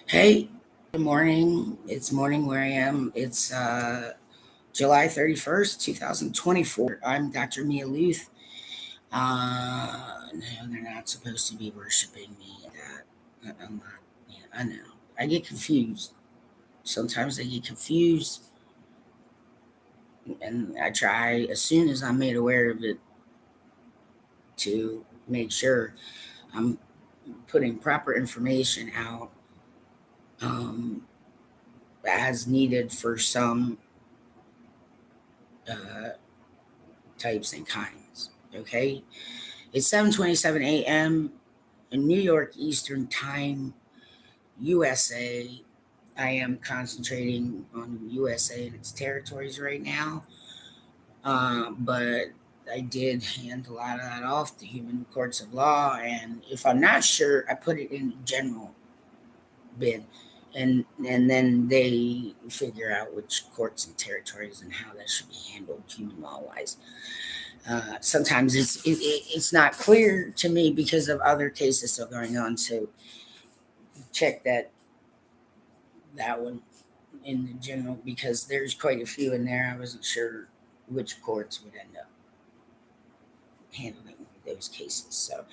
Hey, good morning. It's morning where I am. It's July 31st, 2024. I'm Dr. Mia Lueth. No, they're not supposed to be worshiping me. I'm not, yeah, I know. I get confused. Sometimes I get confused, and I try, as soon as I'm made aware of it, to make sure I'm putting proper information out um, as needed for some uh, types and kinds. Okay, it's 7:27 a.m. in New York Eastern Time, USA. I am concentrating on USA and its territories right now, but I did hand a lot of that off to human courts of law, and if I'm not sure, I put it in the general bin, and then they figure out which courts and territories and how that should be handled human law wise. Sometimes it's not clear to me because of other cases still going on. So check that one in the general because there's quite a few in there. I wasn't sure which courts would end up handling those cases. So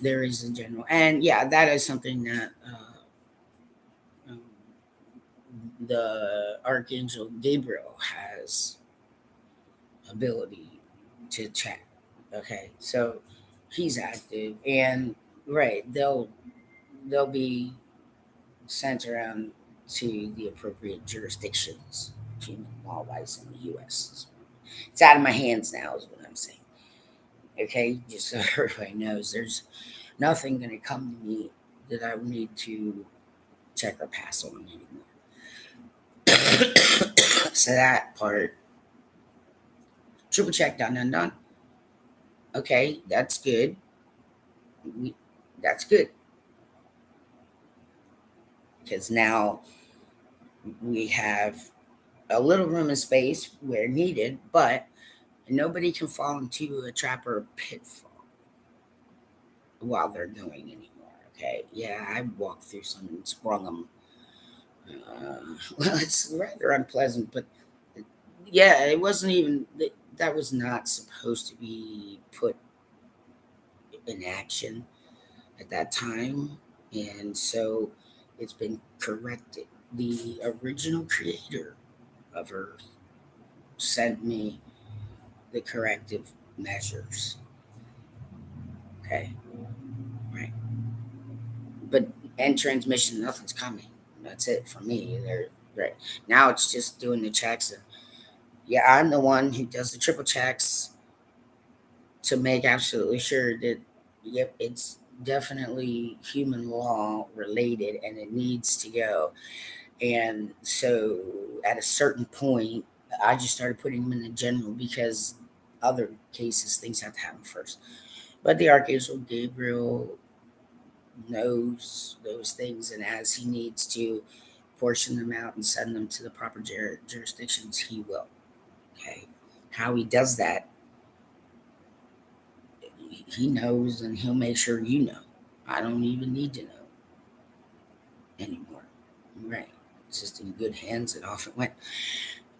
there is a general, and yeah, that is something that um, the Archangel Gabriel has ability to check. Okay, so he's active, and right, they'll be sent around to the appropriate jurisdictions, human law wise in the U.S. It's out of my hands now, is what I'm saying. Okay, just so everybody knows, there's nothing going to come to me that I would need to check or pass on anymore. So that part, triple check, done, done, done. Okay, that's good. We, that's good because now we have a little room and space where needed, but nobody can fall into a trap or a pitfall while they're going anymore. Okay, yeah, I walked through some and sprung them. Well, it's rather unpleasant, but yeah, it wasn't even that was not supposed to be put in action at that time, and so it's been corrected. The original creator of Earth sent me the corrective measures. Okay, right. But end transmission, nothing's coming. That's it for me. They're right now. It's just doing the checks. And yeah, I'm the one who does the triple checks to make absolutely sure that yep, it's definitely human law related and it needs to go. And so at a certain point, I just started putting them in the general because other cases things have to happen first. But the Archangel Gabriel knows those things, and as he needs to portion them out and send them to the proper jurisdictions, he will. Okay, how he does that, he knows, and he'll make sure you know. I don't even need to know anymore. Right, it's just in good hands, and off it went.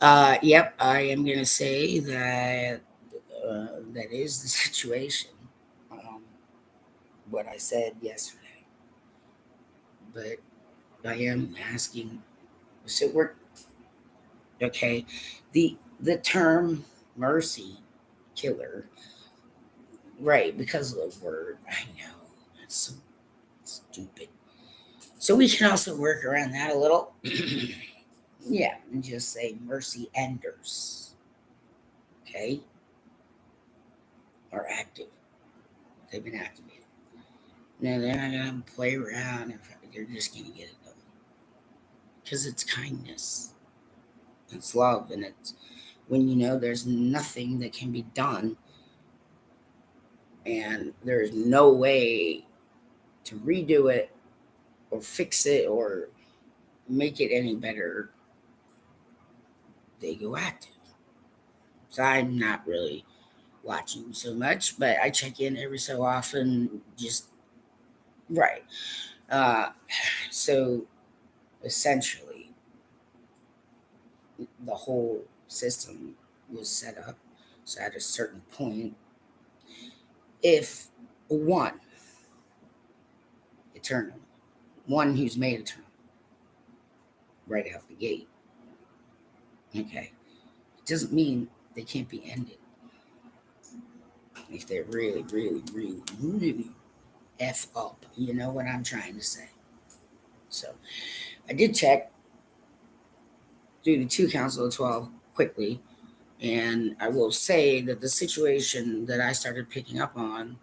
Yep, I am gonna say that that is the situation. Um, what I said yesterday, but I am asking. So we're okay. The term mercy killer, right? Because of the word, I know it's so stupid. So we can also work around that a little. Yeah, and just say mercy enders, okay, are active. They've been activated. No, they're not gonna play around. They're just gonna get it done because it's kindness, it's love, and it's when you know there's nothing that can be done and there's no way to redo it or fix it or make it any better, they go active. So I'm not really watching so much, but I check in every so often. Just right. Uh, so essentially the whole system was set up. So at a certain point, if one eternal, one who's made eternal, right out the gate, okay, it doesn't mean they can't be ended if they're really, really, really, really F up. You know what I'm trying to say? So I did check through the two Council of 12 quickly, and I will say that the situation that I started picking up on,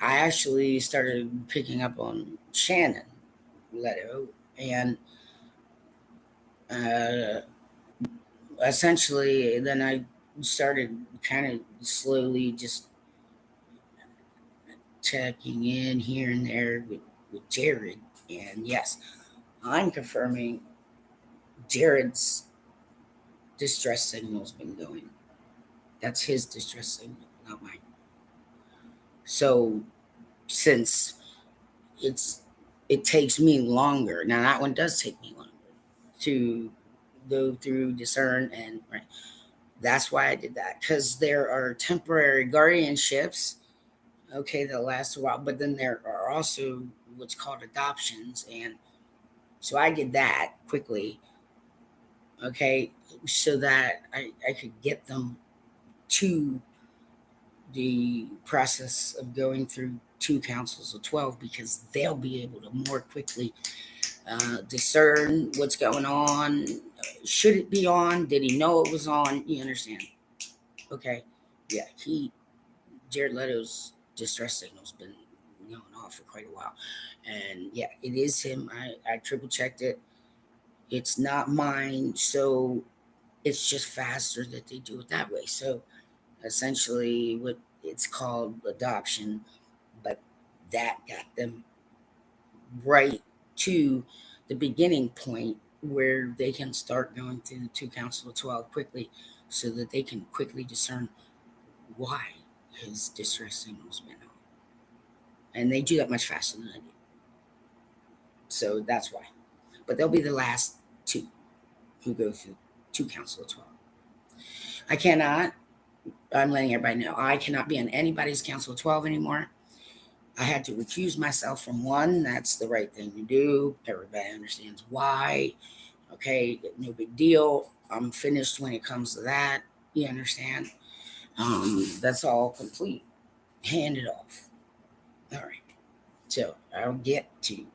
I actually started picking up on Shannon Leto, and uh, essentially then I started kind of slowly just checking in here and there with Jared. And yes, I'm confirming Jared's distress signal's been going. That's his distress signal, not mine. So since it's it takes me longer, now that one does take me longer to go through, discern, and right. That's why I did that, because there are temporary guardianships, okay, that last a while, but then there are also what's called adoptions. And so I did that quickly, okay, so that I could get them to the process of going through two councils of 12, because they'll be able to more quickly discern what's going on. Should it be on? Did he know it was on? You understand? Okay. Yeah, Jared Leto's distress signal's been going off for quite a while. And yeah, it is him. I triple checked it. It's not mine. So it's just faster that they do it that way. So essentially, what it's called adoption, but that got them right to the beginning point where they can start going through the two council of 12 quickly, so that they can quickly discern why his distress signal's been on. And they do that much faster than I do. So that's why. But they'll be the last two who go through two council of 12. I cannot, I'm letting everybody know, I cannot be on anybody's council of 12 anymore. I had to recuse myself from one. That's the right thing to do. Everybody understands why. Okay, no big deal. I'm finished when it comes to that. You understand? That's all complete. Hand it off. All right. So I'll get to.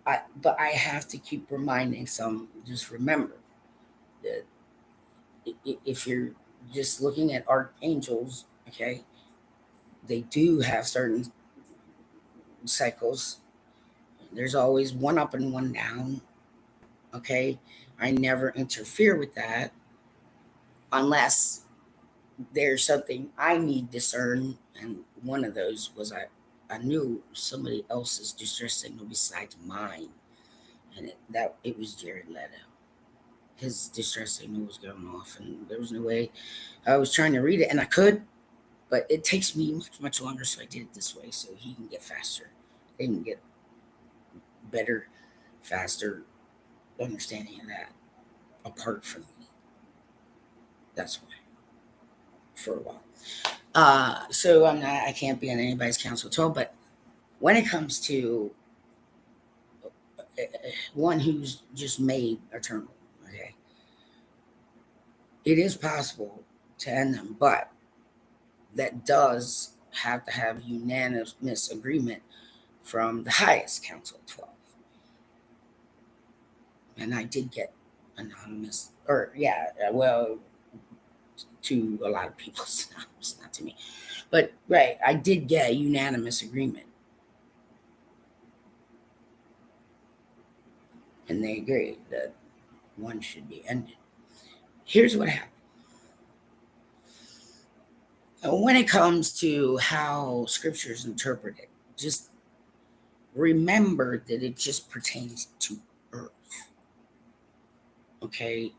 But I have to keep reminding some. Just remember that if you're just looking at archangels, okay, they do have certain cycles. There's always one up and one down. Okay, I never interfere with that unless there's something I need to discern. And one of those was I knew somebody else's distress signal besides mine, and it was Jared Leto. His distress signal was going off, and there was no way. I was trying to read it, and I could, but it takes me much, much longer, so I did it this way, so he can get faster. They can get better, faster understanding of that apart from me. That's why, for a while. So I can't be on anybody's council at all, but when it comes to one who's just made eternal, okay, it is possible to end them, but that does have to have unanimous agreement from the highest council of 12. And I did get anonymous, or yeah, well, to a lot of people, it's not to me. But right, I did get a unanimous agreement. And they agreed that one should be ended. Here's what happened. When it comes to how scripture is interpreted, just remember that it just pertains to earth. Okay?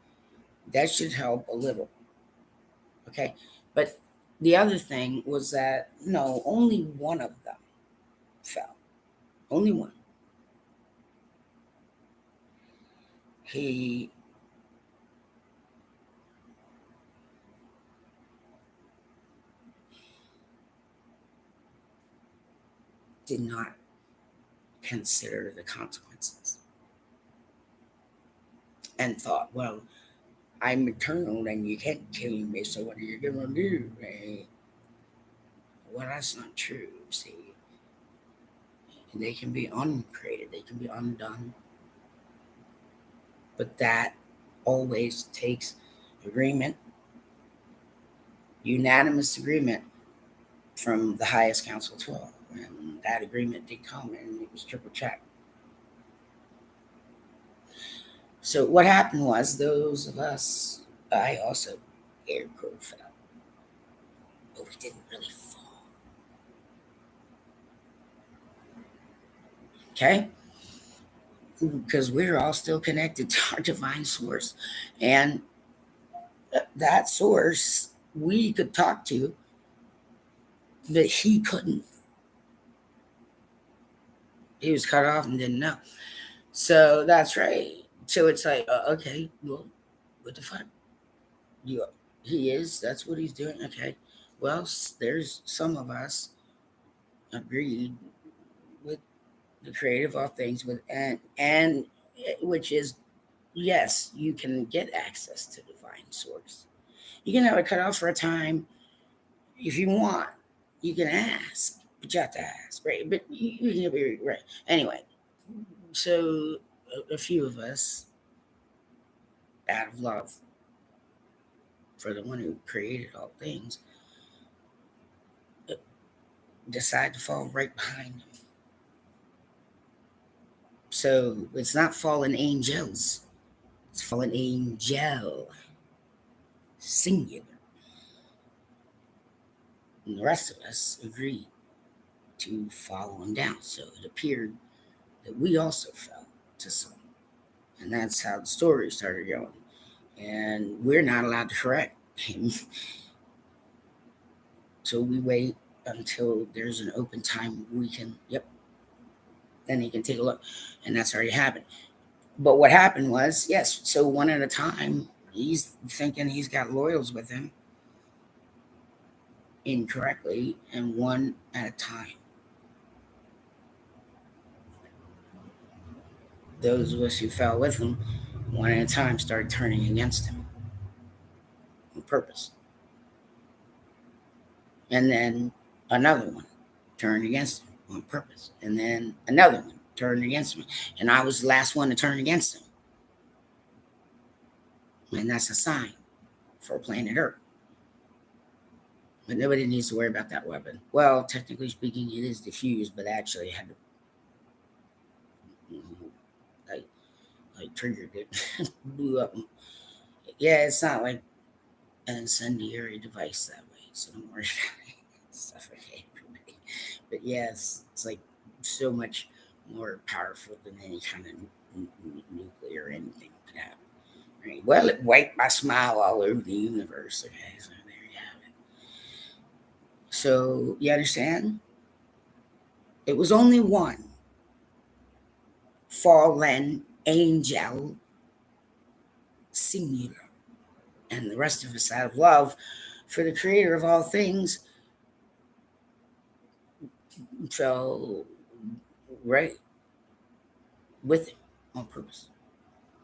That should help a little. Okay? But the other thing was that, no, only one of them fell. Only one. he did not consider the consequences and thought, well, I'm eternal and you can't kill me, so what are you going to do? Eh? Well, that's not true. See, they can be uncreated, they can be undone, but that always takes agreement, unanimous agreement from the highest council 12. And that agreement did come and it was triple checked. So what happened was those of us, I also air quote fell, but we didn't really fall. Okay? Because we're all still connected to our divine source. And that source we could talk to, but he couldn't. He was cut off and didn't know. So that's right. So it's like, okay, well, what the fuck? You, he is. That's what he's doing. Okay. Well, there's some of us agreed with the creator of all things, with and which is yes, you can get access to divine source. You can have it cut off for a time if you want. You can ask, but you have to ask, right? But you can be right anyway. So a few of us, out of love for the one who created all things, decide to fall right behind him. So it's not fallen angels, it's fallen angel, singular. And the rest of us agreed to follow him down. So it appeared that we also fell to some. And that's how the story started going. And we're not allowed to correct him. So we wait until there's an open time we can, yep, then he can take a look. And that's already happened. But what happened was, yes, so one at a time, he's thinking he's got loyals with him incorrectly, and one at a time. Those of us who fell with him, one at a time, started turning against him on purpose. And then another one turned against him on purpose. And then another one turned against me. And I was the last one to turn against him. And that's a sign for planet Earth. But nobody needs to worry about that weapon. Well, technically speaking, it is diffused, but actually, I had to, I triggered it, blew up. Yeah, it's not like an incendiary device that way, so don't worry about it. Suffocate everybody. But yes, it's like so much more powerful than any kind of nuclear anything could happen. Right? Well, it wiped my smile all over the universe. Okay, so there you have it. So you understand? It was only one fallen angel, singular, and the rest of us out of love for the creator of all things fell right with him on purpose.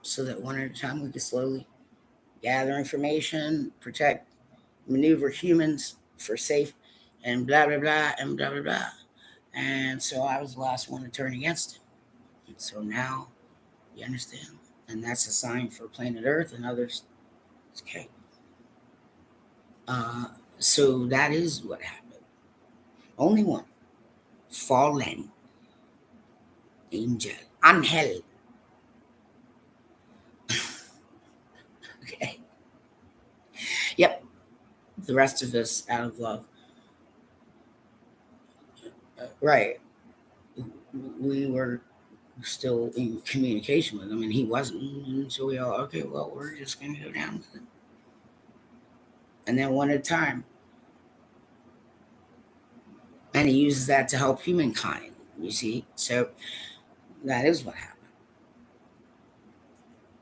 So that one at a time we could slowly gather information, protect, maneuver humans for safe, and blah, blah, blah, and blah, blah, blah. And so I was the last one to turn against him. And so now you understand. And that's a sign for planet Earth and others. Okay. Uh, so that is what happened. Only one fallen angel, angel. Okay. Yep. The rest of us out of love. Right. We were still in communication with him and he wasn't. And so we all, okay, well, we're just going to go down with it. And then one at a time. And he uses that to help humankind, you see? So that is what happened.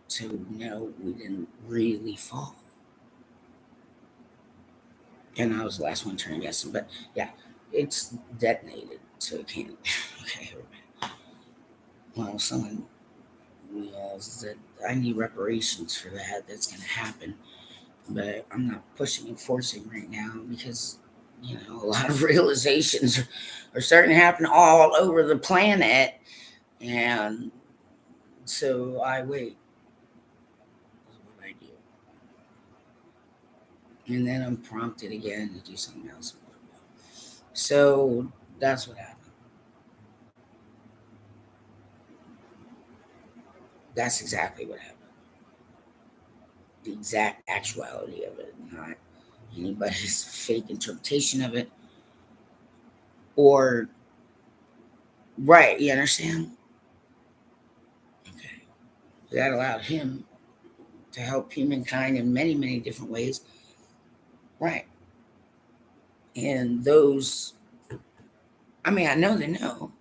So no, we didn't really fall. And I was the last one turning against him. But yeah, it's detonated, so it can't. Okay. Well, someone yells that I need reparations for that. That's going to happen. But I'm not pushing and forcing right now because, a lot of realizations are starting to happen all over the planet. And so I wait. That's what I do. And then I'm prompted again to do something else. So that's what happened. That's exactly what happened. The exact actuality of it, not anybody's fake interpretation of it. Or, right, you understand? Okay. That allowed him to help humankind in many, many different ways. Right. And those, I know they know.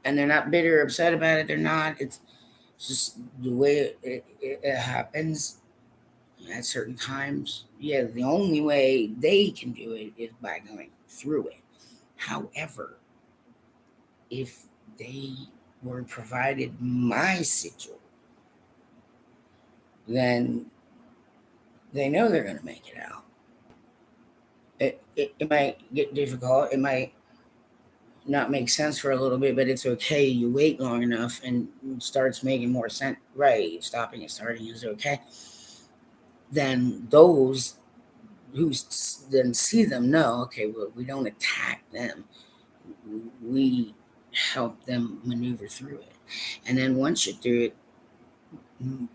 And they're not bitter or upset about it. They're not. It's just the way it happens at certain times. Yeah, the only way they can do it is by going through it. However, if they were provided my sigil, then they know they're going to make it out. It might get difficult. It might not make sense for a little bit, but it's okay. You wait long enough and it starts making more sense. Right. Stopping and starting is okay. Then those who then see them know, okay, well, we don't attack them. We help them maneuver through it. And then once you're through it,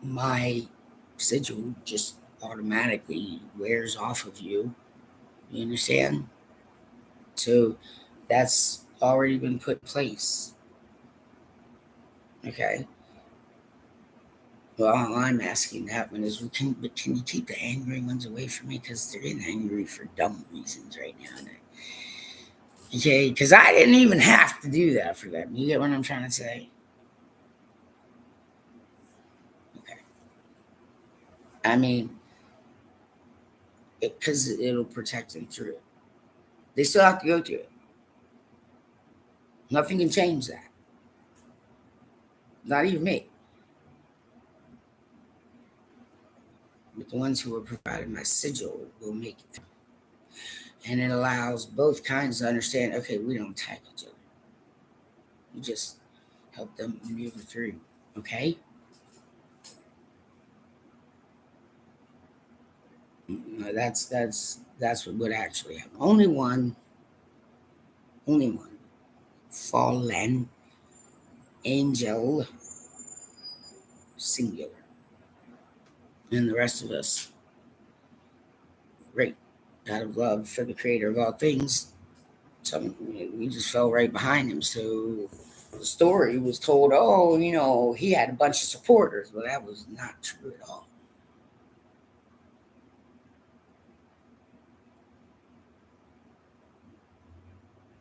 my sigil just automatically wears off of you. You understand? So that's already been put in place. Okay. Well, all I'm asking that one is, can you keep the angry ones away from me? Because they're getting angry for dumb reasons right now. Okay, because I didn't even have to do that for them. You get what I'm trying to say? Okay. I mean, because it'll protect them through it. They still have to go through it. Nothing can change that. Not even me. But the ones who are provided my sigil will make it through. And it allows both kinds to understand, okay, we don't attack each other. We just help them maneuver through. Okay? That's what would actually happen. Only one fallen angel, singular, and the rest of us, great, out of love for the Creator of all things. Some we just fell right behind him. So the story was told, oh, he had a bunch of supporters. Well, that was not true at all.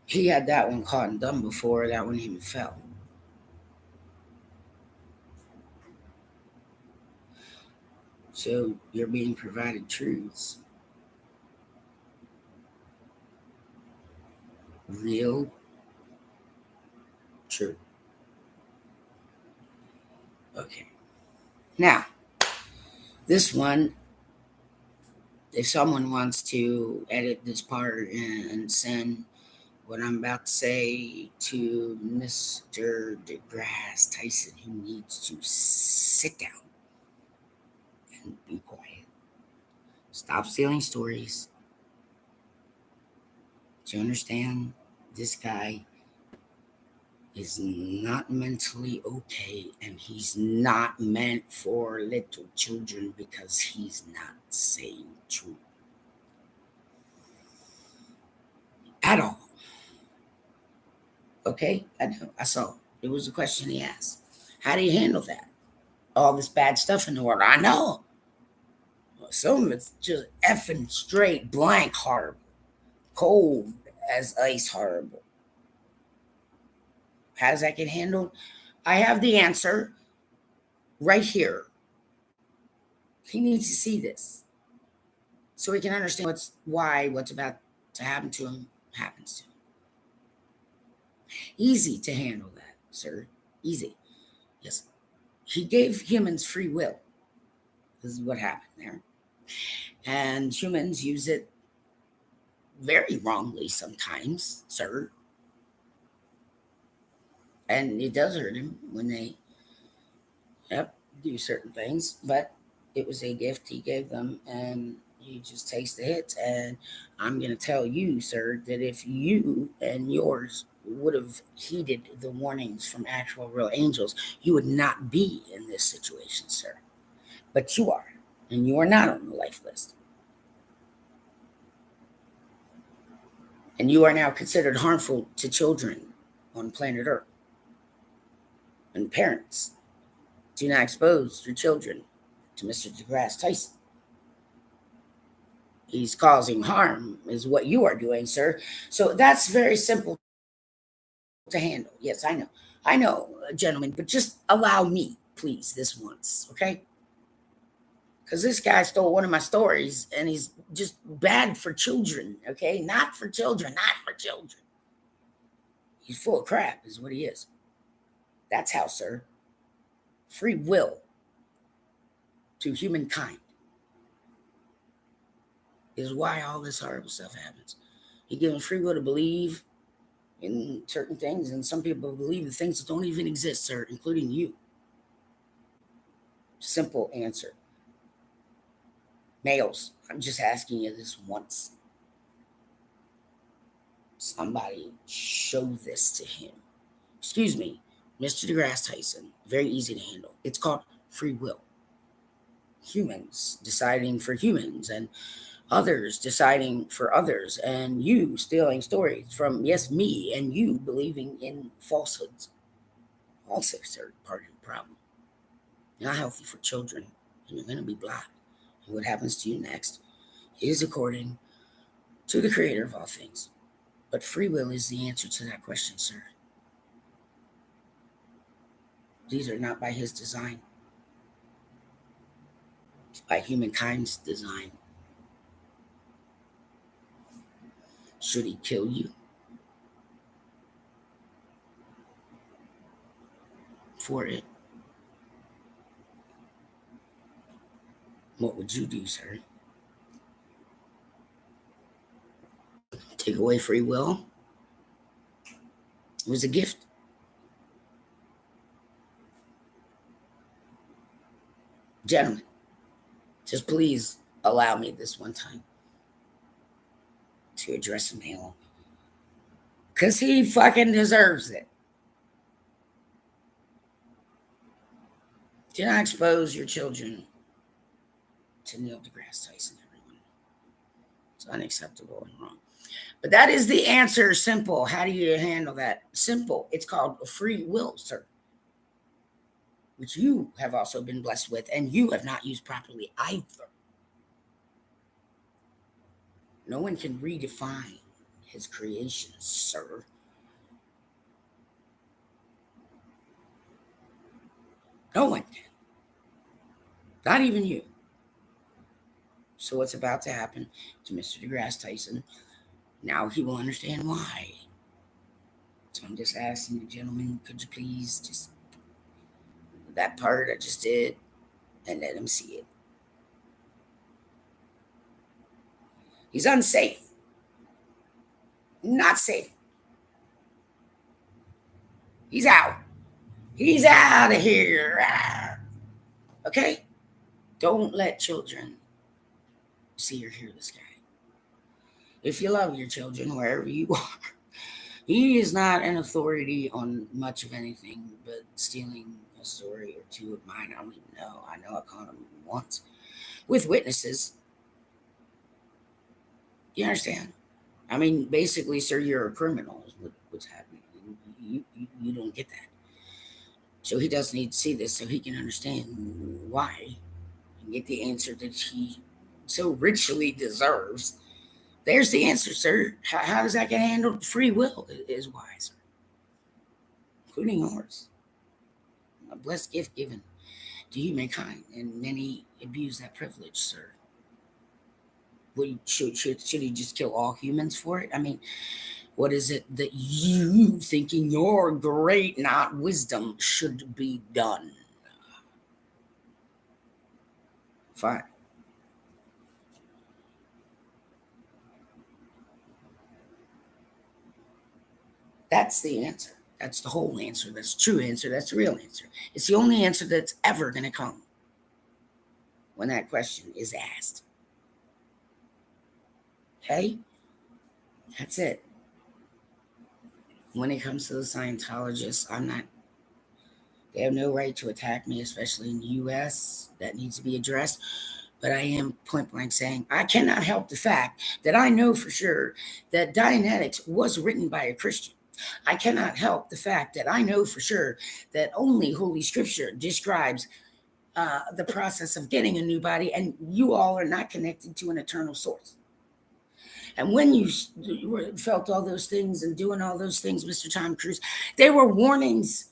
He had that one caught and done before that one even fell. So you're being provided truths, real, true. Okay. Now, this one, if someone wants to edit this part and send what I'm about to say to Mr. DeGrasse Tyson, who needs to sit down and be quiet. Stop stealing stories. Do you understand? This guy is not mentally okay, and he's not meant for little children because he's not saying truth at all. Okay? I know. I saw. It was a question he asked. How do you handle that? All this bad stuff in the world. I know. Some of it's just effing straight blank horrible. Cold as ice horrible. How does that get handled? I have the answer right here. He needs to see this so he can understand what's about to happen to him happens to him. Easy to handle that, sir. Easy. Yes. He gave humans free will. This is what happened there. And humans use it very wrongly sometimes, sir. And it does hurt him when they do certain things, but it was a gift he gave them, and you just taste the hits. And I'm going to tell you, sir, that if you and yours would have heeded the warnings from actual real angels, you would not be in this situation, sir. But you are, and you are not on the life list. And you are now considered harmful to children on planet Earth. And parents, do not expose your children to Mr. deGrasse Tyson. He's causing harm, is what you are doing, sir. So that's very simple to handle. Yes, I know, gentlemen, but just allow me, please, this once, okay? Because this guy stole one of my stories, and he's just bad for children, okay? Not for children, not for children. He's full of crap, is what he is. That's how, sir. Free will to humankind is why all this horrible stuff happens. You give them free will to believe in certain things, and some people believe in things that don't even exist, sir, including you. Simple answer. Males, I'm just asking you this once. Somebody show this to him. Excuse me, Mr. deGrasse Tyson. Very easy to handle. It's called free will. Humans deciding for humans, and others deciding for others, and you stealing stories from, yes, me, and you believing in falsehoods. Also, sir, part of the problem. Not healthy for children, and you're going to be blocked. And what happens to you next is according to the creator of all things. But free will is the answer to that question, sir. These are not by his design. It's by humankind's design. Should he kill you for it? What would you do, sir? Take away free will? It was a gift. Gentlemen, just please allow me this one time to address a male. Because he fucking deserves it. Do not expose your children to Neil deGrasse Tyson, everyone. It's unacceptable and wrong. But that is the answer. Simple. How do you handle that? Simple. It's called free will, sir. Which you have also been blessed with, and you have not used properly either. No one can redefine his creation, sir. No one can. Not even you. So what's about to happen to Mr. deGrasse Tyson? Now he will understand why. So I'm just asking you, gentlemen, could you please just that part I just did and let him see it. He's unsafe. Not safe. He's out. He's out of here. Okay? Don't let children see or hear this guy. If you love your children, wherever you are, he is not an authority on much of anything but stealing a story or two of mine. I don't even know. I know I caught him once with witnesses. You understand? I mean, basically, sir, you're a criminal is what's happening. You don't get that. So he does need to see this so he can understand why and get the answer that he so richly deserves. There's the answer, sir. How does that get handled? Free will is why, sir, including yours. A blessed gift given to humankind, and many abuse that privilege, sir. Should he just kill all humans for it? I mean, what is it that you think in your great not wisdom should be done? Fine. That's the answer. That's the whole answer. That's the true answer. That's the real answer. It's the only answer that's ever going to come when that question is asked. Okay? That's it. When it comes to the Scientologists, they have no right to attack me, especially in the US. That needs to be addressed. But I am point blank saying I cannot help the fact that I know for sure that Dianetics was written by a Christian. I cannot help the fact that I know for sure that only Holy Scripture describes the process of getting a new body, and you all are not connected to an eternal source. And when you felt all those things and doing all those things, Mr. Tom Cruise, they were warnings.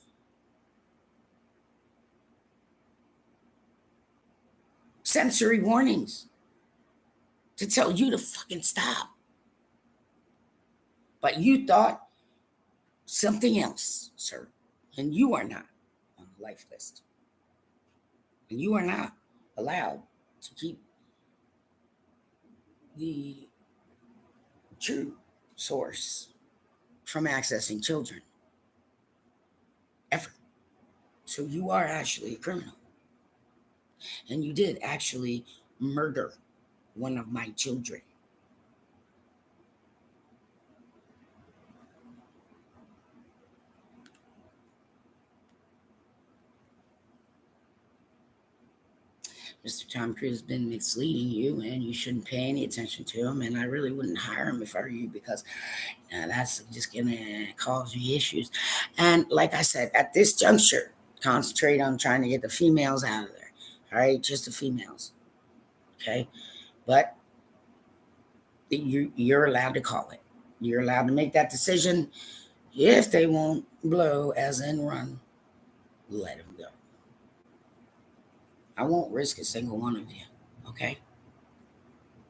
Sensory warnings to tell you to fucking stop. But you thought something else, sir. And you are not on the life list. And you are not allowed to keep the true source from accessing children ever. So you are actually a criminal. And you did actually murder one of my children. Mr. Tom Cruise has been misleading you, and you shouldn't pay any attention to him. And I really wouldn't hire him if I were you, because that's just going to cause you issues. And like I said, at this juncture, concentrate on trying to get the females out of there. All right, just the females. Okay, but you're allowed to call it. You're allowed to make that decision. If they won't blow, as in run, let them go. I won't risk a single one of you. Okay,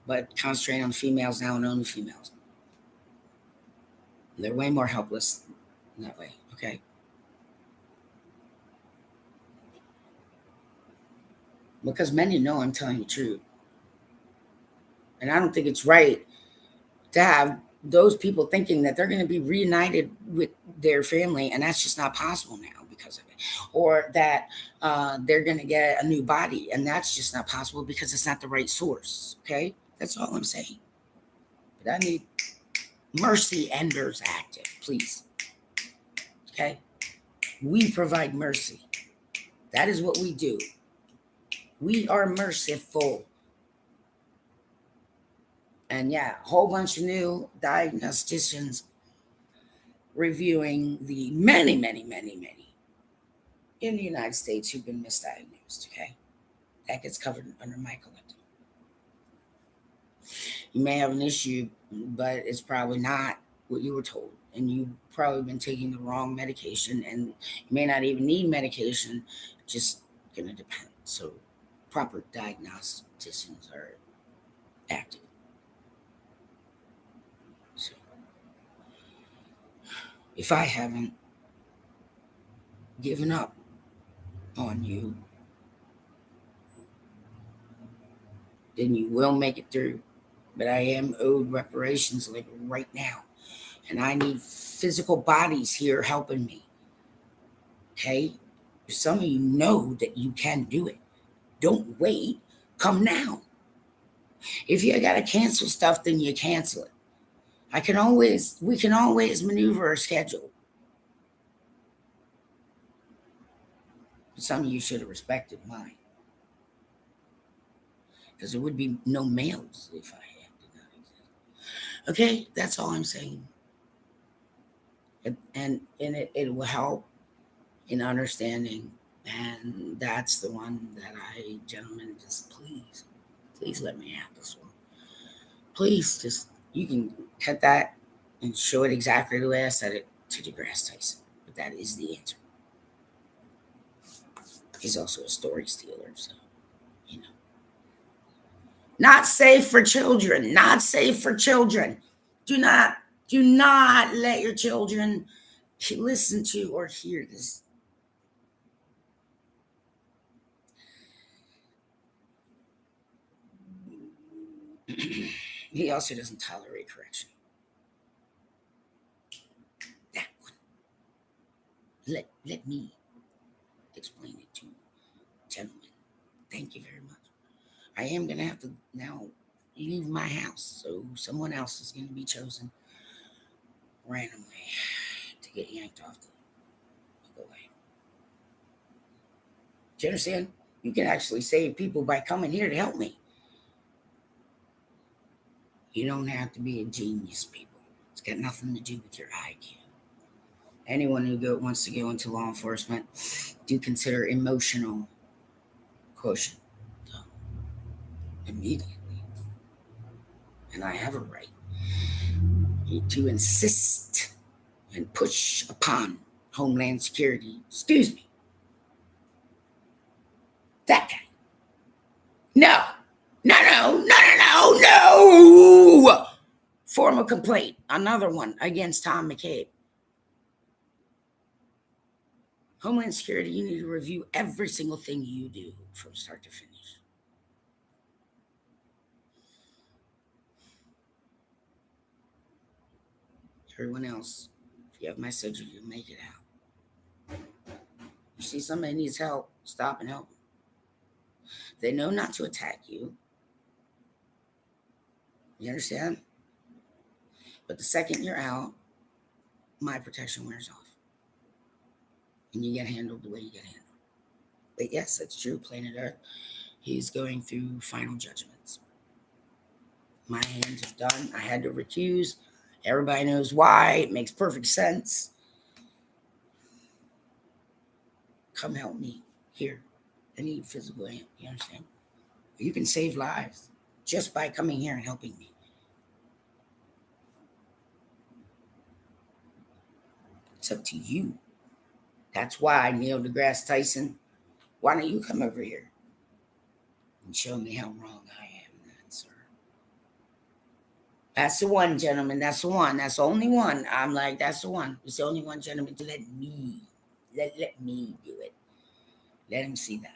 but concentrate on females now and only females. They're way more helpless that way. Okay. Because many know I'm telling you the truth. And I don't think it's right to have those people thinking that they're going to be reunited with their family, and that's just not possible now because of it. Or that they're going to get a new body, and that's just not possible because it's not the right source. Okay? That's all I'm saying. But I need mercy enders active, please. Okay? We provide mercy. That is what we do. We are merciful. And yeah, a whole bunch of new diagnosticians reviewing the many in the United States who've been misdiagnosed. Okay. That gets covered under my collective. You may have an issue, but it's probably not what you were told. And you've probably been taking the wrong medication, and you may not even need medication, just gonna depend. So proper diagnosticians are active. So if I haven't given up on you, then you will make it through. But I am owed reparations like right now. And I need physical bodies here helping me. Okay? Some of you know that you can do it. Don't wait. Come now. If you got to cancel stuff, then you cancel it. We can always maneuver a schedule. But some of you should have respected mine. Because there would be no males if I did not exist. Okay? That's all I'm saying. And it will help in understanding. And that's the one that gentlemen, just please let me have this one. Please, just, you can cut that and show it exactly the way I said it to DeGrasse Tyson. But that is the answer. He's also a story stealer, so, you know. Not safe for children. Not safe for children. Do not let your children listen to or hear this. He also doesn't tolerate correction. That one. Let me explain it to you, gentlemen. Thank you very much. I am going to have to now leave my house, so someone else is going to be chosen randomly to get yanked off the way. Do you understand? You can actually save people by coming here to help me. You don't have to be a genius, people. It's got nothing to do with your IQ. Anyone who wants to go into law enforcement, do consider emotional quotient immediately. And I have a right to insist and push upon Homeland Security. Excuse me. That guy. No. Form a complaint. Another one against Tom McCabe. Homeland Security, you need to review every single thing you do from start to finish. Everyone else, if you have my signature, you make it out. You see somebody needs help, stop and help them. They know not to attack you. You understand? But the second you're out, my protection wears off. And you get handled the way you get handled. But yes, that's true, planet Earth. He's going through final judgments. My hands have done. I had to recuse. Everybody knows why. It makes perfect sense. Come help me here. I need physical help. You understand? You can save lives just by coming here and helping me. It's up to you. That's why, Neil deGrasse Tyson, why don't you come over here and show me how wrong I am then, sir? That's the one, gentlemen. That's the one. That's the only one. I'm like, that's the one. It's the only one, gentlemen, to let me do it. Let him see that.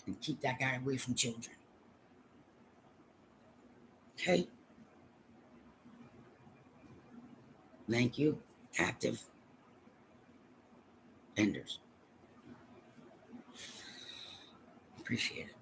And keep that guy away from children. Okay? Thank you. Active enders. Appreciate it.